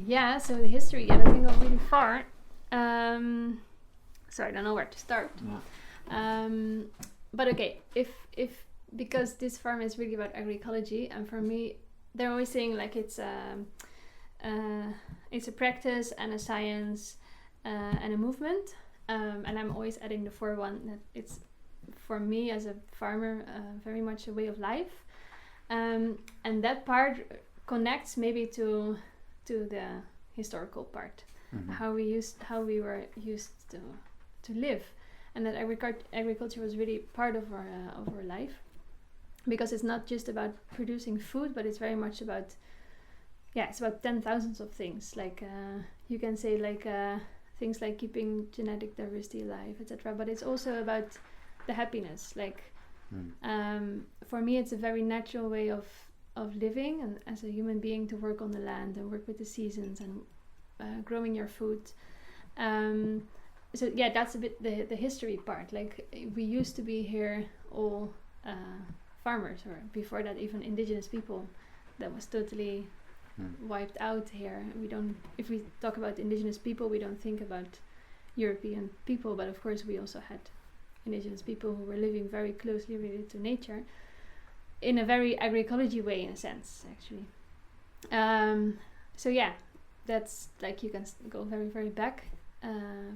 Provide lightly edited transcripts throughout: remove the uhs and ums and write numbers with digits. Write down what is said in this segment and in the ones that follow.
Yeah, so the history, that can go really far. So I don't know where to start. Yeah. But okay, if because this farm is really about agroecology, and for me, they're always saying like it's a practice and a science and a movement, and I'm always adding the for one that it's for me as a farmer very much a way of life, and that part connects maybe to the historical part, how we were used to live, and that agriculture was really part of our life, because it's not just about producing food, but it's very much about it's about 10,000s of things, like you can say like things like keeping genetic diversity alive, etc. But it's also about the happiness, like for me it's a very natural way of living, and as a human being, to work on the land and work with the seasons and growing your food. So yeah, that's a bit the history part. Like we used to be here all farmers, or before that even indigenous people. That was totally wiped out here. If we talk about indigenous people, we don't think about European people, but of course we also had indigenous people who were living very closely related to nature, in a very agroecology way, in a sense, actually. So yeah, that's like you can go very, very back,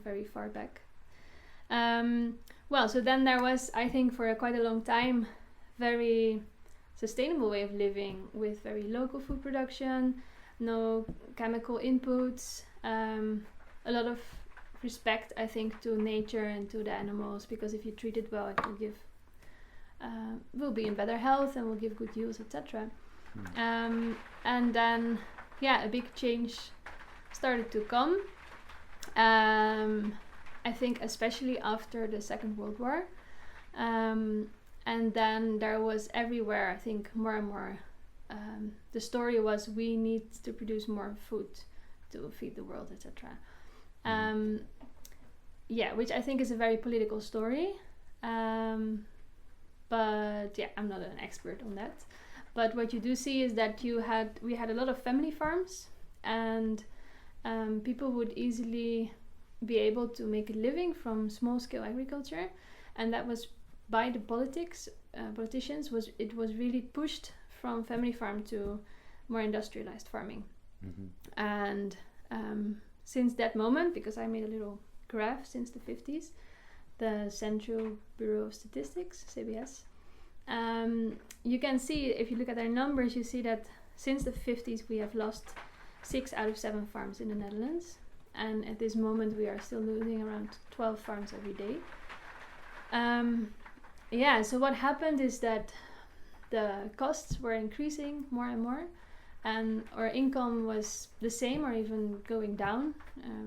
very far back. Well, so then there was, I think, for quite a long time, very sustainable way of living with very local food production, no chemical inputs, a lot of respect, I think, to nature and to the animals, because if you treat it well, it will be in better health and will give good yields, etc. And then a big change started to come, I think especially after the Second World War, and then there was everywhere, I think, more and more the story was we need to produce more food to feed the world, etc. Which I think is a very political story, but yeah, I'm not an expert on that. But what you do see is that we had a lot of family farms, and people would easily be able to make a living from small-scale agriculture, and that was by the politicians. It was really pushed from family farm to more industrialized farming. And since that moment, because I made a little graph since the 50s, the Central Bureau of Statistics, CBS, you can see, if you look at our numbers, you see that since the 50s we have lost 6 out of 7 farms in the Netherlands, and at this moment we are still losing around 12 farms every day. So what happened is that the costs were increasing more and more, and our income was the same or even going down,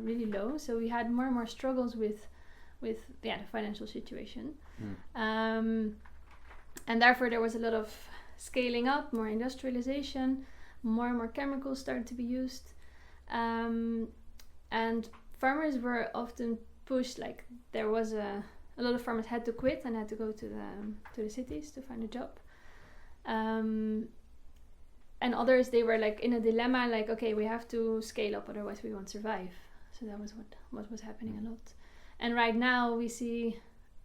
really low. So we had more and more struggles with the financial situation. And therefore there was a lot of scaling up, more industrialization, more and more chemicals started to be used. And farmers were often pushed, like there was a lot of farmers had to quit and had to go to the cities to find a job. And others, they were like in a dilemma, like, okay, we have to scale up, otherwise we won't survive. So that was what was happening a lot. And right now we see,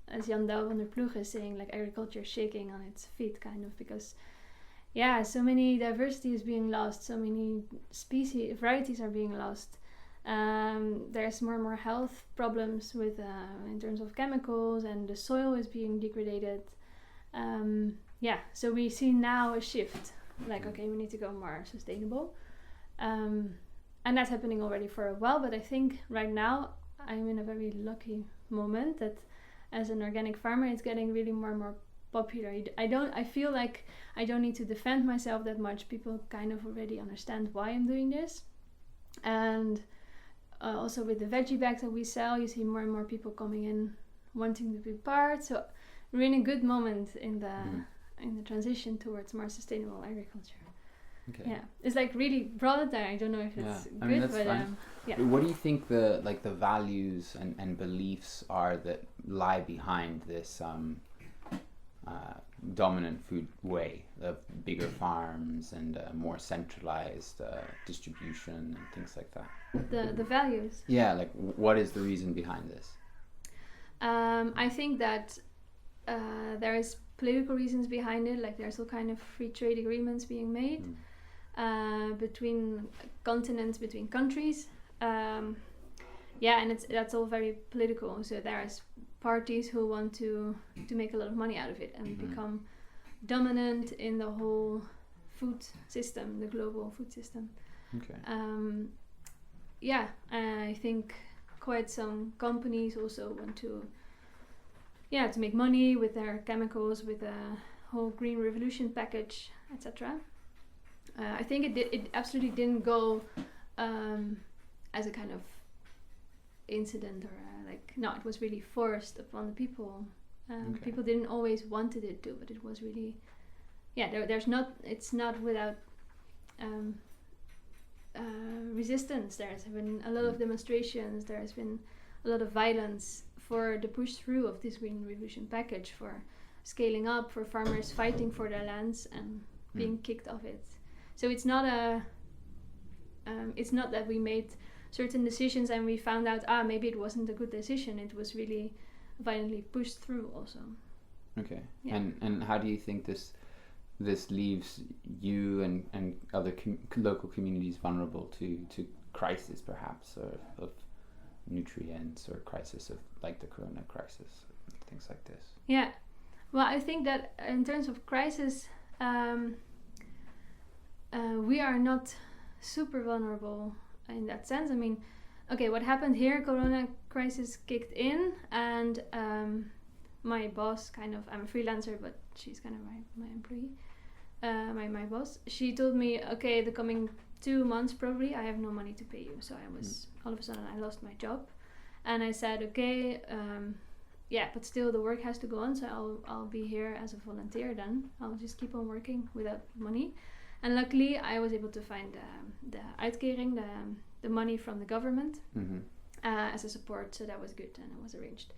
as Jan Douw van der Ploeg is saying, like agriculture is shaking on its feet, kind of, because so many diversity is being lost, so many varieties are being lost. There's more and more health problems with in terms of chemicals, and the soil is being degraded. So we see now a shift, like, okay, we need to go more sustainable, and that's happening already for a while. But I think right now I'm in a very lucky moment that as an organic farmer it's getting really more and more popular. I feel like I don't need to defend myself that much. People kind of already understand why I'm doing this. And also with the veggie bags that we sell, you see more and more people coming in wanting to be part. So we're in a good moment in the transition towards more sustainable agriculture. Okay. Yeah, it's like really broad there. I don't know if it's good, I mean, that's but fine. What do you think the values and beliefs are that lie behind this dominant food way of bigger farms and more centralized distribution and things like that. The values. Yeah, like what is the reason behind this? I think that there is political reasons behind it. Like there's all kind of free trade agreements being made between continents, between countries. And that's all very political. So there's parties who want to make a lot of money out of it and become dominant in the whole food system, the global food system. Okay. I think quite some companies also want to make money with their chemicals, with the whole green revolution package, etc. I think it absolutely didn't go as a kind of incident or it was really forced upon the people. People didn't always wanted it to, but it was really it's not without resistance. There's been a lot of demonstrations, there's been a lot of violence for the push through of this green revolution package, for scaling up, for farmers fighting for their lands and being kicked off it. So it's not that we made certain decisions and we found out maybe it wasn't a good decision. It was really violently pushed through also. Okay. Yeah. And how do you think this leaves you and other local communities vulnerable to crisis, perhaps, or of nutrients, or crisis of like the corona crisis, things like this? Yeah. Well, I think that in terms of crisis, we are not super vulnerable in that sense. I mean, okay, what happened here, corona crisis kicked in, and my boss, I'm a freelancer, but she's kind of my employee, my boss, she told me, okay, the coming 2 months probably I have no money to pay you. So I was all of a sudden I lost my job, and I said, okay, but still the work has to go on, so I'll be here as a volunteer. Then I'll just keep on working without money. And luckily I was able to find the uitkering, the money from the government as a support, so that was good and it was arranged.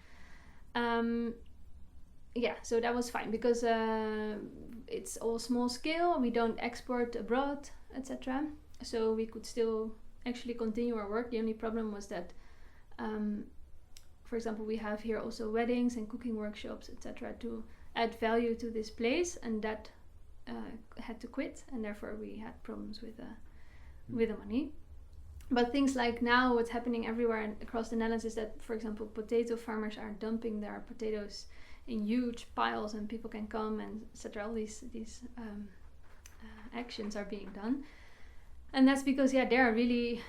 So that was fine because it's all small scale, we don't export abroad, etc. So we could still actually continue our work. The only problem was that, for example, we have here also weddings and cooking workshops, etc. to add value to this place, and that had to quit, and therefore we had problems with the money. But things like now, what's happening everywhere across the Netherlands is that, for example, potato farmers are dumping their potatoes in huge piles, and people can come and etc. All these actions are being done, and that's because they are really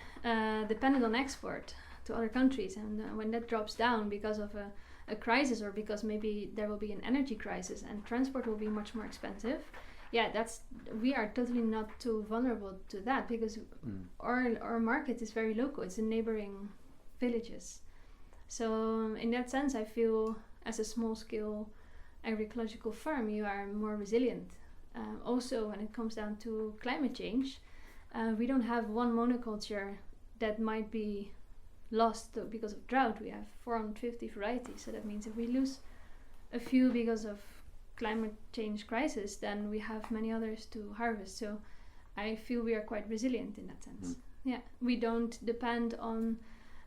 dependent on export to other countries, and when that drops down because of a crisis, or because maybe there will be an energy crisis and transport will be much more expensive, we are totally not too vulnerable to that, because our market is very local. It's in neighboring villages. So in that sense, I feel as a small scale agricultural farm, you are more resilient. Also, when it comes down to climate change, we don't have one monoculture that might be lost because of drought. We have 450 varieties, so that means if we lose a few because of climate change crisis, then we have many others to harvest. So I feel we are quite resilient in that sense. We don't depend on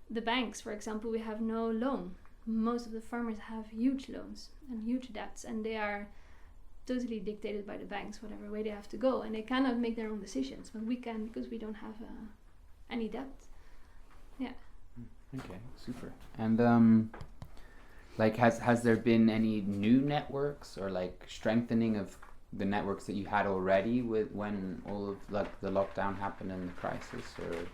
the banks. For example, we have no loan. Most of the farmers have huge loans and huge debts, and they are totally dictated by the banks, whatever way they have to go, and they cannot make their own decisions, but we can, because we don't have any debt. Okay, super. And has there been any new networks, or like strengthening of the networks that you had already when all of the lockdown happened and the crisis, or?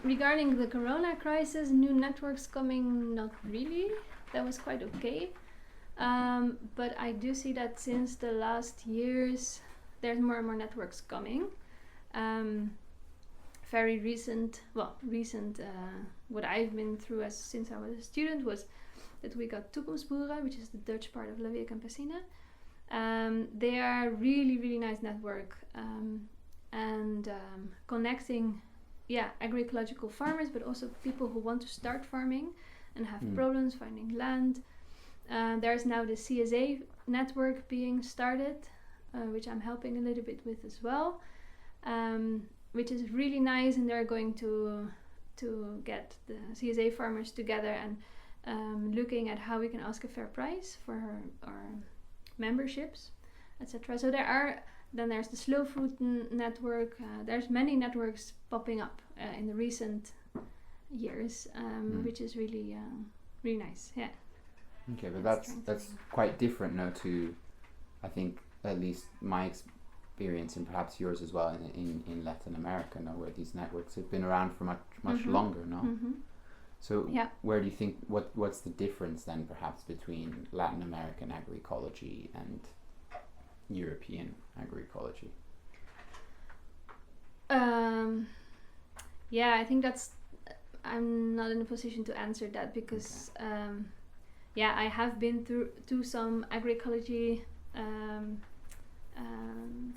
Regarding the corona crisis, new networks coming, not really. That was quite okay. But I do see that since the last years, there's more and more networks coming. Very recent, what I've been through since I was a student was that we got Toekomstboeren, which is the Dutch part of La Via Campesina. They are really, really nice network, and connecting agricultural farmers, but also people who want to start farming and have problems finding land. there's now the CSA network being started, which I'm helping a little bit with as well, which is really nice, and they're going to get the CSA farmers together and looking at how we can ask a fair price for our memberships, etc. So there's the Slow Food Network. There's many networks popping up in the recent years, which is really really nice. Yeah. Okay, but that's quite different now to, I think, at least my experience and perhaps yours as well in Latin America now, where these networks have been around for much longer now. So where do you think, what's the difference then perhaps between Latin American agroecology and European agroecology? I think I'm not in a position to answer that because I have been through some agroecology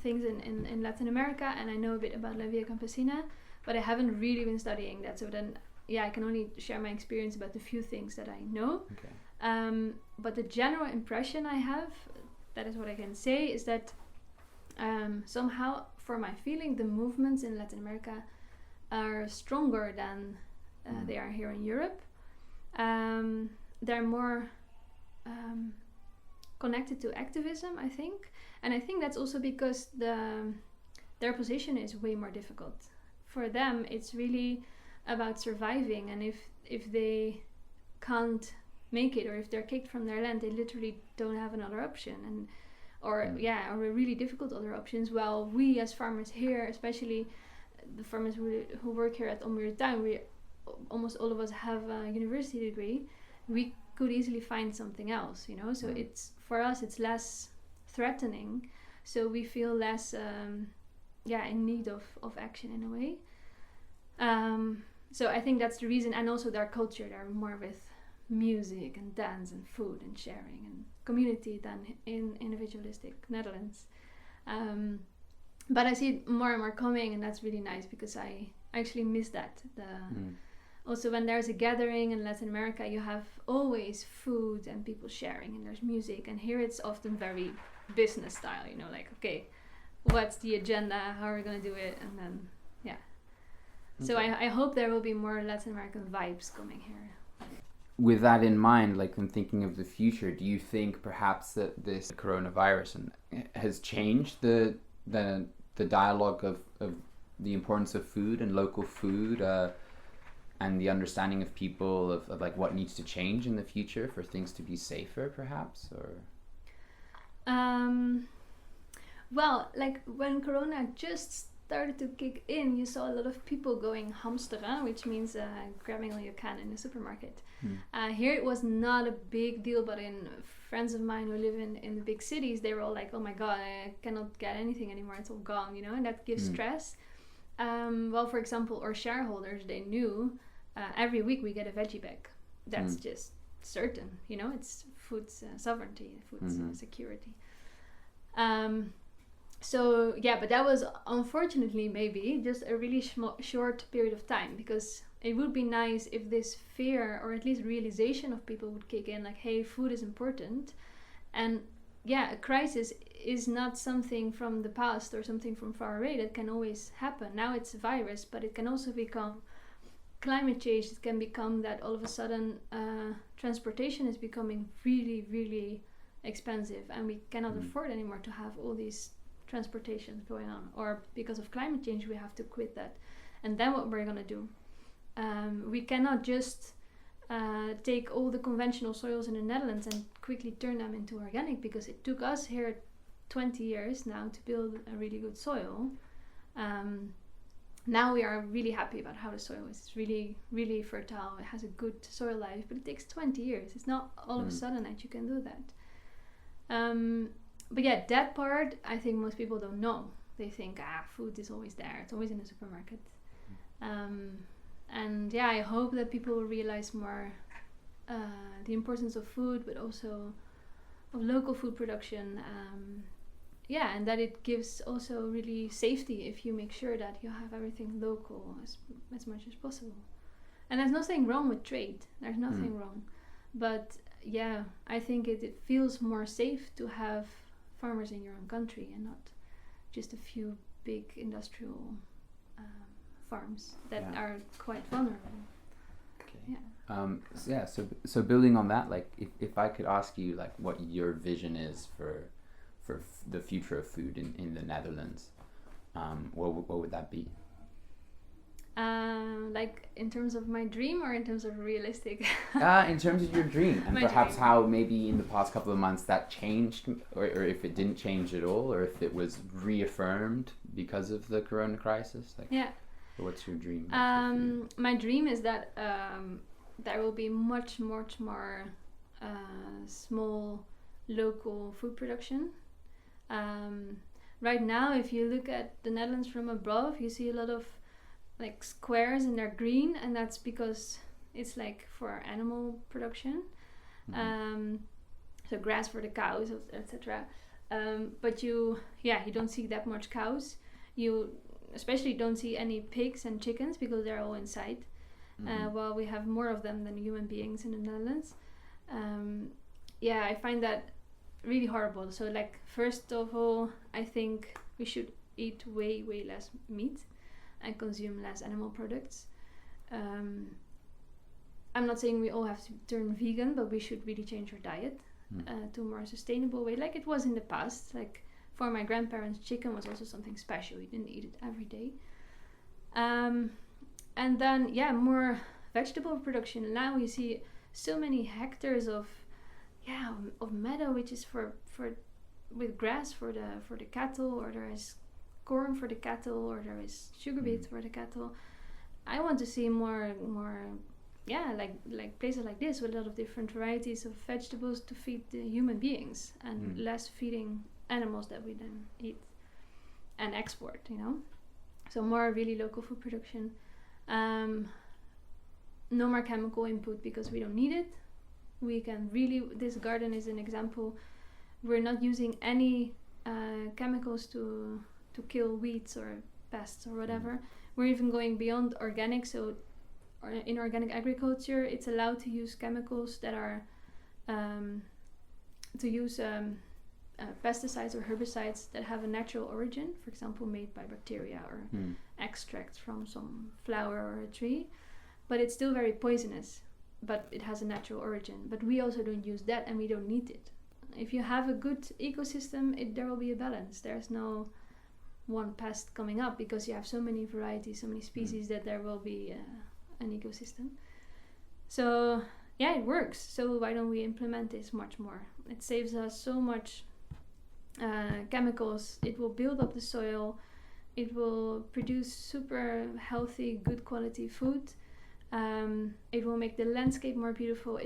things in Latin America, and I know a bit about La Via Campesina, but I haven't really been studying that. So then, I can only share my experience about the few things that I know. Okay. But the general impression I have, that is what I can say, is that somehow, for my feeling, the movements in Latin America are stronger than they are here in Europe. They're more connected to activism, I think. And I think that's also because their position is way more difficult. For them, it's really about surviving, and if they can't make it, or if they're kicked from their land, they literally don't have another option, or really difficult other options. While we as farmers here, especially the farmers who work here at Ommuur Tuin, we almost all of us have a university degree. We could easily find something else, so it's, for us, it's less threatening, so we feel less in need of action in a way. So I think that's the reason, and also their culture, they're more with music and dance and food and sharing and community than in individualistic Netherlands. But I see more and more coming, and that's really nice because I actually miss that. Also, when there's a gathering in Latin America, you have always food and people sharing, and there's music, and here it's often very business style, like, okay, what's the agenda, how are we going to do it, and then so I hope there will be more Latin American vibes coming here. With that in mind, like, in thinking of the future, do you think perhaps that this coronavirus has changed the dialogue of the importance of food and local food, and the understanding of people of like what needs to change in the future for things to be safer, perhaps? Or well, like when Corona just started to kick in, you saw a lot of people going hamsteren, which means grabbing all you can in the supermarket. Here it was not a big deal, but in friends of mine who live in the big cities, they were all like, oh my god, I cannot get anything anymore, it's all gone, and that gives stress. Well, for example, our shareholders, they knew every week we get a veggie bag. That's just certain, it's food sovereignty, food security. So but that was unfortunately maybe just a really short period of time, because it would be nice if this fear, or at least realization of people, would kick in, like, hey, food is important, and a crisis is not something from the past or something from far away that can always happen. Now it's a virus, but it can also become climate change. It can become that all of a sudden transportation is becoming really, really expensive, and we cannot afford anymore to have all these transportations going on, or because of climate change we have to quit that. And then what we're gonna do? We cannot just take all the conventional soils in the Netherlands and quickly turn them into organic, because it took us here 20 years now to build a really good soil. Now we are really happy about how the soil is. It's really, really fertile. It has a good soil life, but it takes 20 years. It's not all of a sudden that you can do that. But that part, I think most people don't know. They think, food is always there. It's always in the supermarket. And I hope that people will realize more the importance of food, but also of local food production. And that it gives also really safety if you make sure that you have everything local as much as possible. And there's nothing wrong with trade. There's nothing wrong. But yeah, I think it feels more safe to have farmers in your own country and not just a few big industrial farms that are quite vulnerable. Okay. Yeah. So building on that, like if I could ask you like what your vision is for the future of food in the Netherlands, what would that be? Like in terms of my dream or in terms of realistic? In terms of your dream, and perhaps how maybe in the past couple of months that changed, or if it didn't change at all, or if it was reaffirmed because of the corona crisis. Like, yeah. What's your dream? My dream is that there will be much more small local food production. Right now, if you look at the Netherlands from above, you see a lot of like squares and they're green, and that's because it's like for animal production. So grass for the cows, etc. But you don't see that much cows. You especially don't see any pigs and chickens because they're all inside. While we have more of them than human beings in the Netherlands. I find that really horrible. So like, first of all, I think we should eat way less meat and consume less animal products. I'm not saying we all have to turn vegan, but we should really change our diet to a more sustainable way, like it was in the past. Like for my grandparents, chicken was also something special. We didn't eat it every day. And then more vegetable production. Now you see so many hectares of meadow, which is for with grass for the cattle, or there is corn for the cattle, or there is sugar beets for the cattle. I want to see more like places like this with a lot of different varieties of vegetables to feed the human beings, and less feeding animals that we then eat and export, so more really local food production. No more chemical input because we don't need it. We can really, this garden is an example. We're not using any chemicals to kill weeds or pests or whatever. We're even going beyond organic. So in organic agriculture, it's allowed to use chemicals that are pesticides or herbicides that have a natural origin, for example, made by bacteria or extracts from some flower or a tree. But it's still very poisonous, but it has a natural origin. But we also don't use that, and we don't need it. If you have a good ecosystem, there will be a balance. There's no one pest coming up because you have so many varieties, so many species that there will be an ecosystem. So it works. So why don't we implement this much more? It saves us so much chemicals. It will build up the soil. It will produce super healthy, good quality food. It will make the landscape more beautiful.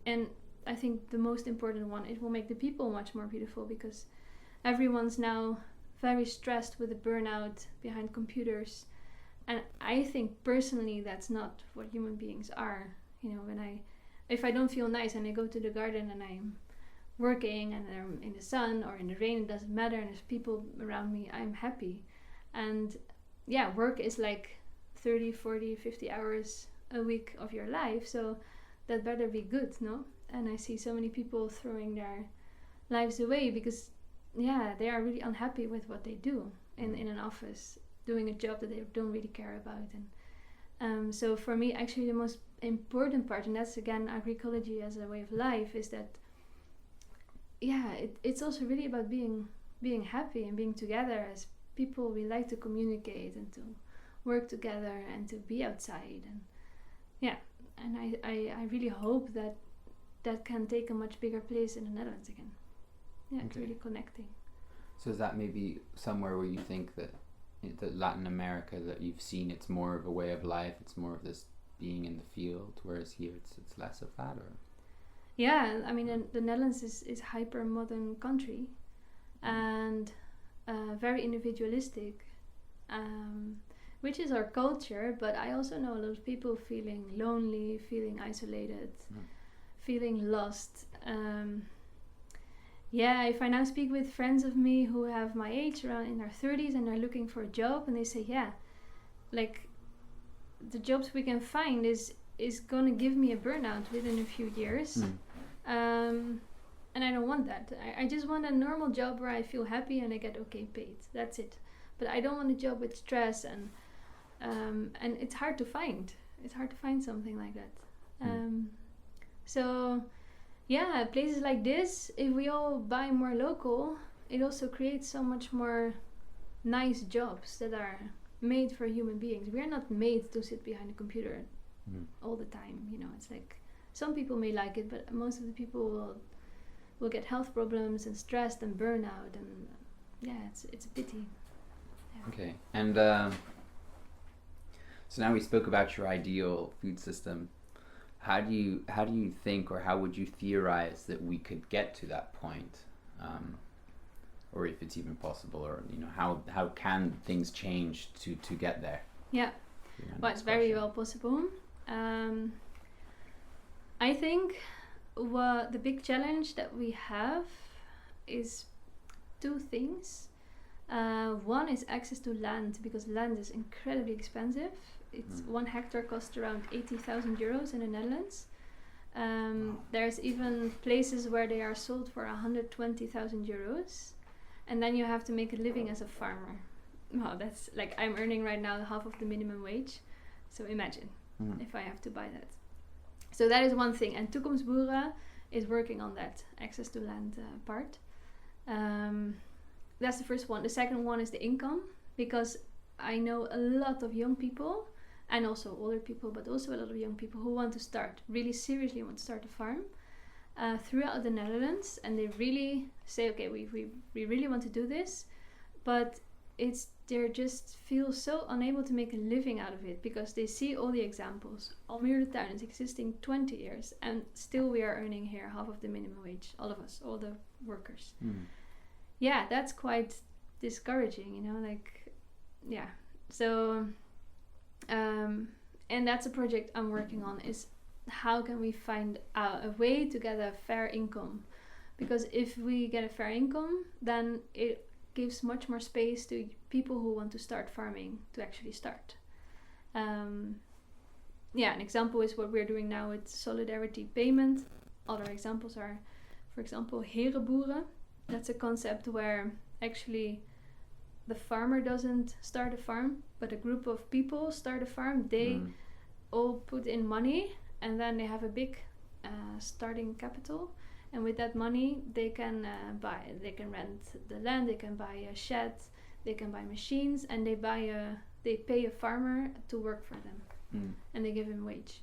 And I think the most important one, it will make the people much more beautiful, because everyone's now very stressed with the burnout behind computers. And I think personally that's not what human beings are. If I don't feel nice and I go to the garden and I'm working and I'm in the sun or in the rain, it doesn't matter, and there's people around me, I'm happy. And work is like 30, 40, 50 hours a week of your life, so that better be good, no? And I see so many people throwing their lives away because they are really unhappy with what they do in an office, doing a job that they don't really care about. And so for me, actually the most important part, and that's again agroecology as a way of life, is that it's also really about being happy and being together as people. We like to communicate and to work together and to be outside, and I really hope that can take a much bigger place in the Netherlands again. It's really connecting. So is that maybe somewhere where you think that Latin America, that you've seen it's more of a way of life, it's more of this being in the field, whereas here it's less of that? Or I mean the Netherlands is hyper modern country and very individualistic, which is our culture. But I also know a lot of people feeling lonely, feeling isolated, feeling lost. If I now speak with friends of me who have my age, around in their 30s, and are looking for a job, and they say, like the jobs we can find is going to give me a burnout within a few years. And I don't want that. I just want a normal job where I feel happy and I get okay paid. That's it. But I don't want a job with stress and it's hard to find. It's hard to find something like that. So yeah, places like this, if we all buy more local, it also creates so much more nice jobs that are made for human beings. We are not made to sit behind a computer all the time. You know, it's like some people may like it, but most of the people will get health problems and stressed and burnout, and it's a pity. Yeah. Okay, and so now we spoke about your ideal food system. How do you think, or how would you theorize that we could get to that point, or if it's even possible, or how can things change to get there? Yeah, well, it's very well possible. I think the big challenge that we have is two things. One is access to land, because land is incredibly expensive. It's 1 hectare costs around 80,000 euros in the Netherlands. There's even places where they are sold for 120,000 euros. And then you have to make a living as a farmer. Well, that's like I'm earning right now half of the minimum wage. So imagine if I have to buy that. So that is one thing. And Toekomstboeren is working on that access to land part. That's the first one. The second one is the income, because I know a lot of young people and also older people, but also a lot of young people who want to start, really seriously want to start a farm throughout the Netherlands, and they really say, okay, we really want to do this, but they just feel so unable to make a living out of it, because they see all the examples. Almere town is existing 20 years and still we are earning here half of the minimum wage, all of us, all the workers. Yeah, that's quite discouraging, so and that's a project I'm working on, is how can we find a way to get a fair income, because if we get a fair income, then it gives much more space to people who want to start farming to actually start. An example is what we're doing now with solidarity payment. Other examples are, for example, herenboeren. That's a concept where actually the farmer doesn't start a farm, but a group of people start a farm. They all put in money, and then they have a big starting capital. And with that money, they can rent the land, they can buy a shed, they can buy machines, and they pay a farmer to work for them, and they give him wage.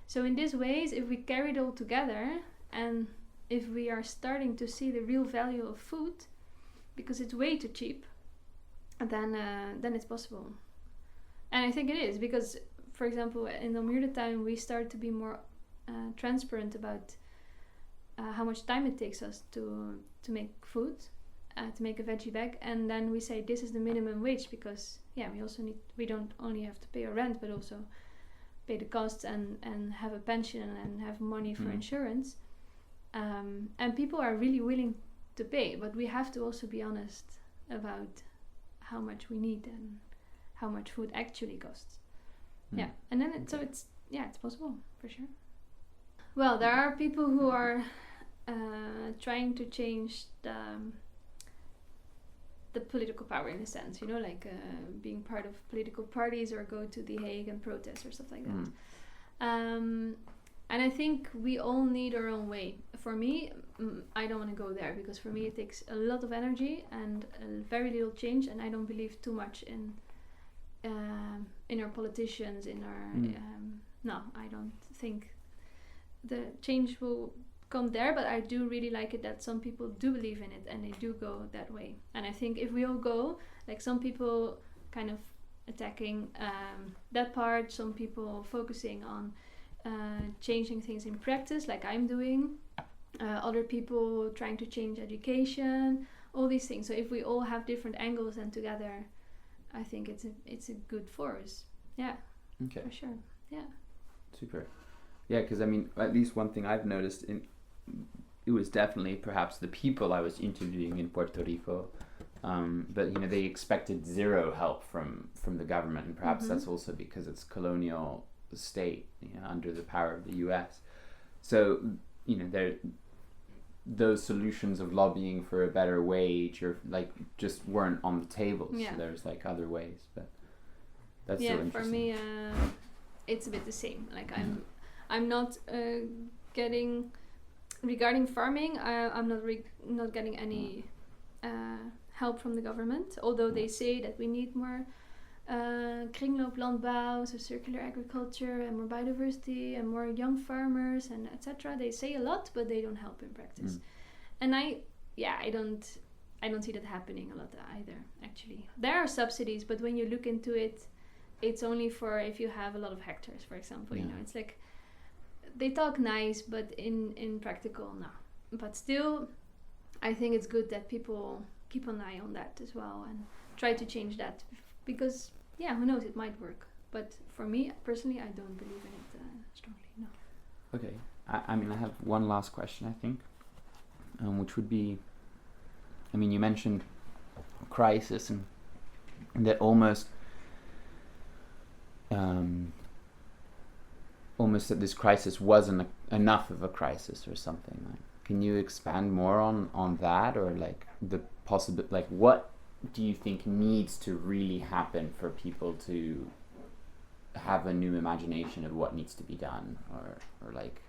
So in these ways, if we carry it all together, and if we are starting to see the real value of food, because it's way too cheap, then it's possible. And I think it is, because, for example, in Almere time, we start to be more transparent about how much time it takes us to make food, to make a veggie bag, and then we say this is the minimum wage, because we don't only have to pay our rent, but also pay the costs and have a pension and have money for insurance. And people are really willing to pay, but we have to also be honest about how much we need and how much food actually costs. And then it's possible for sure. Well, there are people who are trying to change the political power, in a sense, being part of political parties or go to The Hague and protest or stuff like that. And I think we all need our own way. For me, I don't want to go there, because for me it takes a lot of energy and very little change, and I don't believe too much in our politicians, in our no, I don't think the change will come there, but I do really like it that some people do believe in it and they do go that way. And I think if we all go, like some people kind of attacking that part, some people focusing on changing things in practice, like I'm doing, other people trying to change education, all these things. So if we all have different angles and together, I think it's a good force. Yeah. Okay. For sure. Yeah. Super. Yeah, because I mean, at least one thing I've noticed it was definitely perhaps the people I was interviewing in Puerto Rico, but they expected zero help from the government, and perhaps that's also because it's colonial state under the power of the U.S. So there those solutions of lobbying for a better wage or like just weren't on the table. So there's like other ways, but that's so interesting. For me, it's a bit the same. Like I'm not getting regarding farming. I'm not getting any help from the government. Although they say that we need more kringlooplandbouw, so circular agriculture, and more biodiversity, and more young farmers, and etc. They say a lot, but they don't help in practice. And I don't see that happening a lot either. Actually, there are subsidies, but when you look into it, it's only for if you have a lot of hectares, for example. It's like they talk nice, but in practical, no. But still, I think it's good that people keep an eye on that as well and try to change that, because who knows, it might work. But for me personally, I don't believe in it strongly. No. Okay, I mean, I have one last question, I think, which would be, I mean, you mentioned crisis and that almost that this crisis wasn't enough of a crisis or something. Like, can you expand more on that, or like the possible, like what do you think needs to really happen for people to have a new imagination of what needs to be done, or like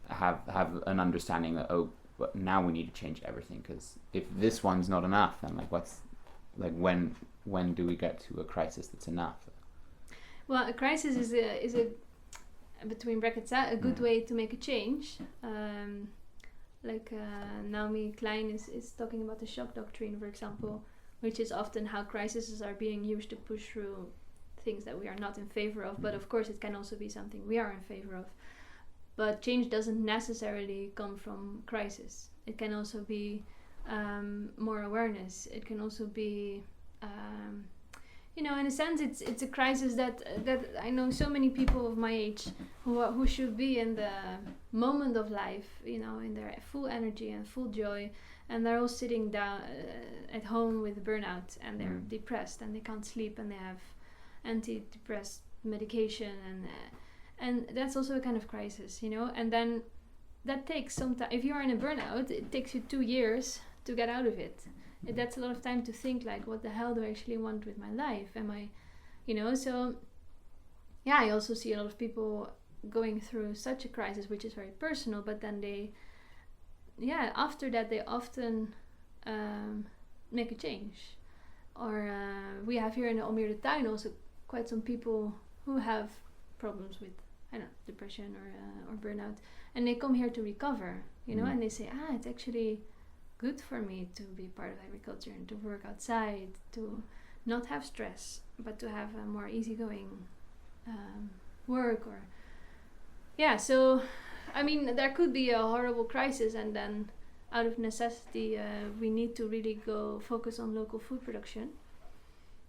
have an understanding that but now we need to change everything, because if this one's not enough, then like what's like when do we get to a crisis that's enough? Well, a crisis is a between brackets a good way to make a change. Naomi Klein is talking about the shock doctrine, for example, which is often how crises are being used to push through things that we are not in favor of. But of course, it can also be something we are in favor of. But change doesn't necessarily come from crisis. It can also be more awareness. It can also be, in a sense, it's a crisis that I know so many people of my age who should be in the moment of life, in their full energy and full joy, and they're all sitting down at home with burnout, and they're depressed and they can't sleep, and they have antidepressant medication, and that's also a kind of crisis, and then that takes some time. If you are in a burnout, it takes you 2 years to get out of it. That's a lot of time to think, like, what the hell do I actually want with my life? Am I, so I also see a lot of people going through such a crisis, which is very personal, but then after that they often make a change. Or we have here in the Almere de Tuin also quite some people who have problems with, depression or burnout, and they come here to recover, and they say, it's actually good for me to be part of agriculture and to work outside, to not have stress, but to have a more easygoing work. Or so I mean, there could be a horrible crisis, and then out of necessity we need to really go focus on local food production.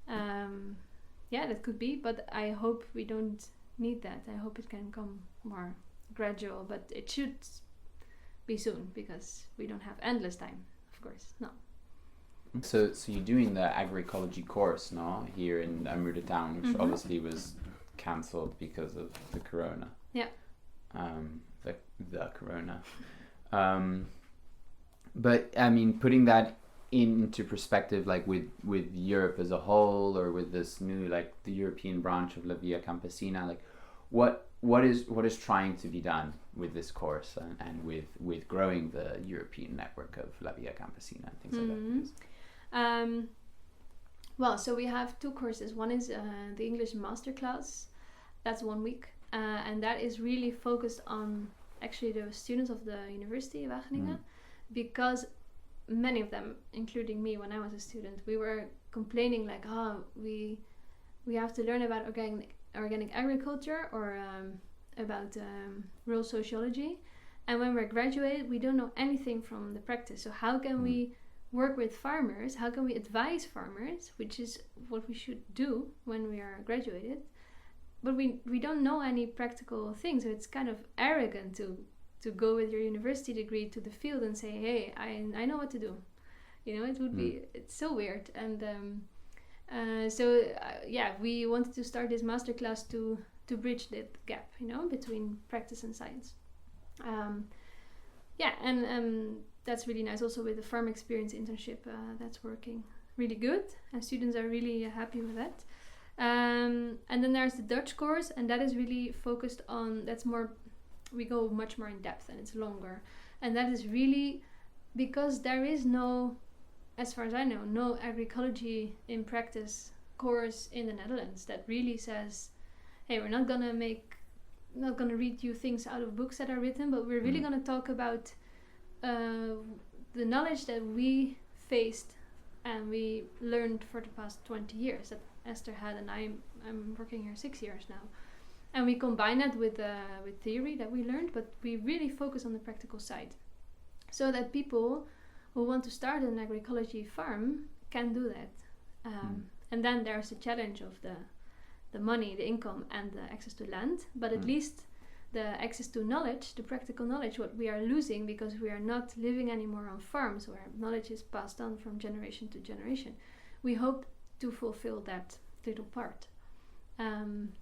That could be, but I hope we don't need that. I hope it can come more gradual, but it should be soon, because we don't have endless time, of course. No. So you're doing the agroecology course now here in Almere de Tuin, which obviously was cancelled because of the corona. Yeah. The corona. But I mean, putting that into perspective, like with Europe as a whole, or with this new, like, the European branch of La Via Campesina, like what is trying to be done with this course and with growing the European network of La Via Campesina and things like that? Well, so we have 2 courses. One is the English masterclass. That's 1 week, and that is really focused on actually the students of the University of Wageningen, because many of them, including me when I was a student, we were complaining like, we have to learn about organic agriculture or about rural sociology, and when we're graduated we don't know anything from the practice. So how can we work with farmers? How can we advise farmers, which is what we should do when we are graduated, but we don't know any practical things. So it's kind of arrogant to go with your university degree to the field and say, hey, I know what to do. It would be, it's so weird. And we wanted to start this masterclass to bridge that gap, between practice and science. And that's really nice. Also with the farm experience internship, that's working really good, and students are really happy with that. And then there's the Dutch course, and that is really focused on, that's more, we go much more in depth and it's longer. And that is really because there is no, as far as I know, no agroecology in practice course in the Netherlands that really says, hey, we're not gonna read you things out of books that are written, but we're really gonna talk about the knowledge that we faced and we learned for the past 20 years that Esther had, and I'm working here 6 years now. And we combine that with theory that we learned, but we really focus on the practical side, so that people who want to start an agroecology farm can do that. And then there's the challenge of the money, the income, and the access to land, but at least the access to knowledge, the practical knowledge, what we are losing because we are not living anymore on farms where knowledge is passed on from generation to generation. We hope to fulfill that little part. And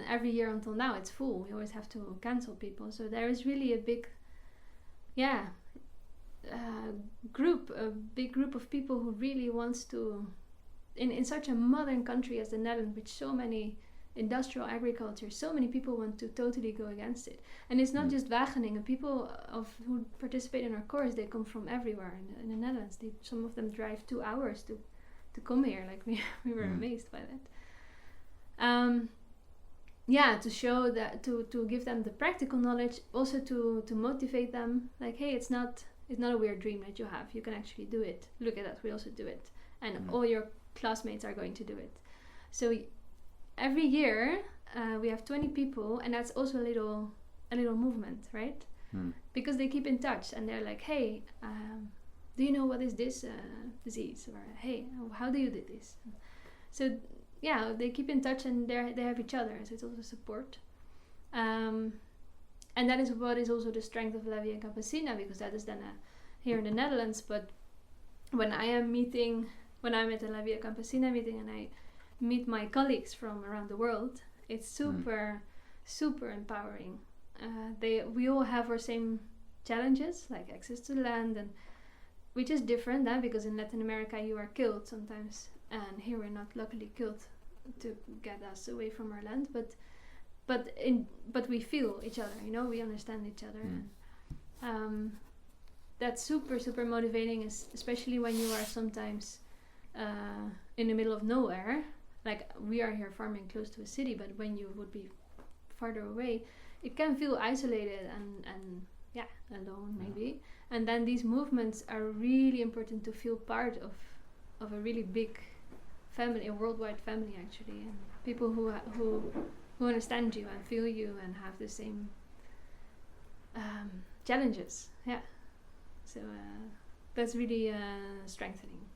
every year until now it's full. We always have to cancel people. So there is really a big group of people who really wants to, in such a modern country as the Netherlands, with so many industrial agriculture, so many people want to totally go against it. And it's not just Wageningen. People who participate in our course, they come from everywhere in the Netherlands. Some of them drive 2 hours to come here. Like we were amazed by that. To show that, to give them the practical knowledge, also to motivate them, like, hey, it's not a weird dream that you have. You can actually do it. Look at us, we also do it, and all your classmates are going to do it. So every year we have 20 people, and that's also a little movement, right? Because they keep in touch and they're like, hey, do you know what is this disease, or hey, how do you do this? So they keep in touch, and they have each other, so it's also support. And that is what is also the strength of La Via Campesina, because that is then here in the Netherlands. But when I'm at a La Via Campesina meeting and I meet my colleagues from around the world, it's super empowering. We all have our same challenges, like access to land, and which is different, because in Latin America you are killed sometimes, and here we're not luckily killed to get us away from our land, but we feel each other, we understand each other. And, that's super motivating, especially when you are sometimes in the middle of nowhere. Like, we are here farming close to a city, but when you would be farther away, it can feel isolated and alone maybe. And then these movements are really important to feel part of a really big family, a worldwide family actually, and people who understand you and feel you and have the same challenges. So that's really strengthening.